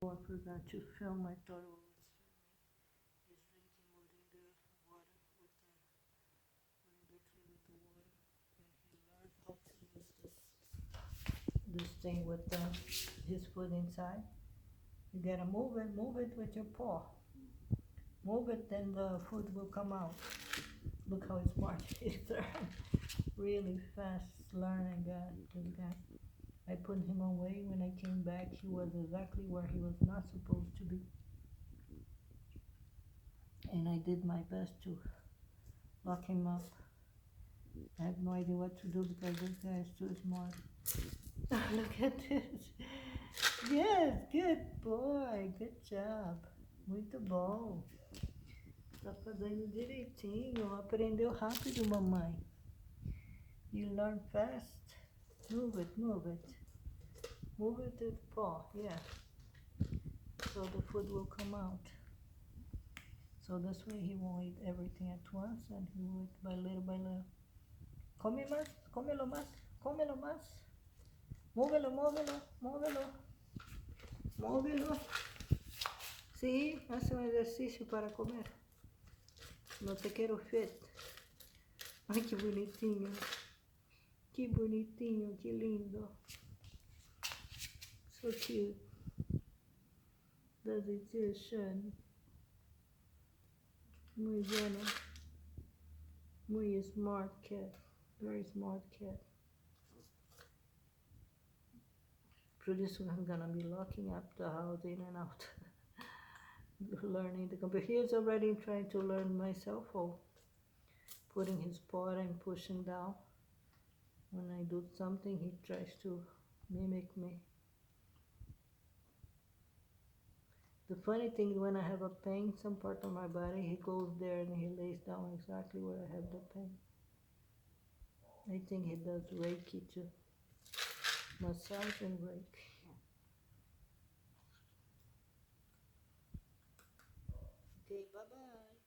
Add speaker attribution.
Speaker 1: Oh, I forgot to film. I thought it was filming. He's drinking Moringa water with the Moringa tree with the water, and he learned how to use this thing with his foot inside. You gotta move it with your paw. Move it, then the food will come out. Look how smart he's really fast learning this guy. I put him away. When I came back, he was exactly where he was not supposed to be. And I did my best to lock him up. I have no idea what to do because this guy is too smart. Look at this. Yes, good boy. Good job. Muito bom. Tá fazendo direitinho. Aprendeu rápido, mamãe. You learn fast. Move it, move it. Move it with paw, yeah. So the food will come out. So this way he won't eat everything at once, and he will eat by little by little. Come más, cómelo más, cómelo más. Móvelo, móvelo, móvelo. Móvelo. Sí, hace un ejercicio para comer. No te quiero fit. Ai, que bonitinho. Que bonitinho, que lindo. So cute. Does it your son? Muy bueno. Muy smart cat. Very smart cat. Pretty soon I'm gonna be locking up the house in and out. Learning the computer. He is already trying to learn myself, or putting his paw and pushing down. When I do something, he tries to mimic me. The funny thing, when I have a pain, some part of my body, he goes there and he lays down exactly where I have the pain. I think he does Reiki too. Massage and Reiki. Okay, bye-bye.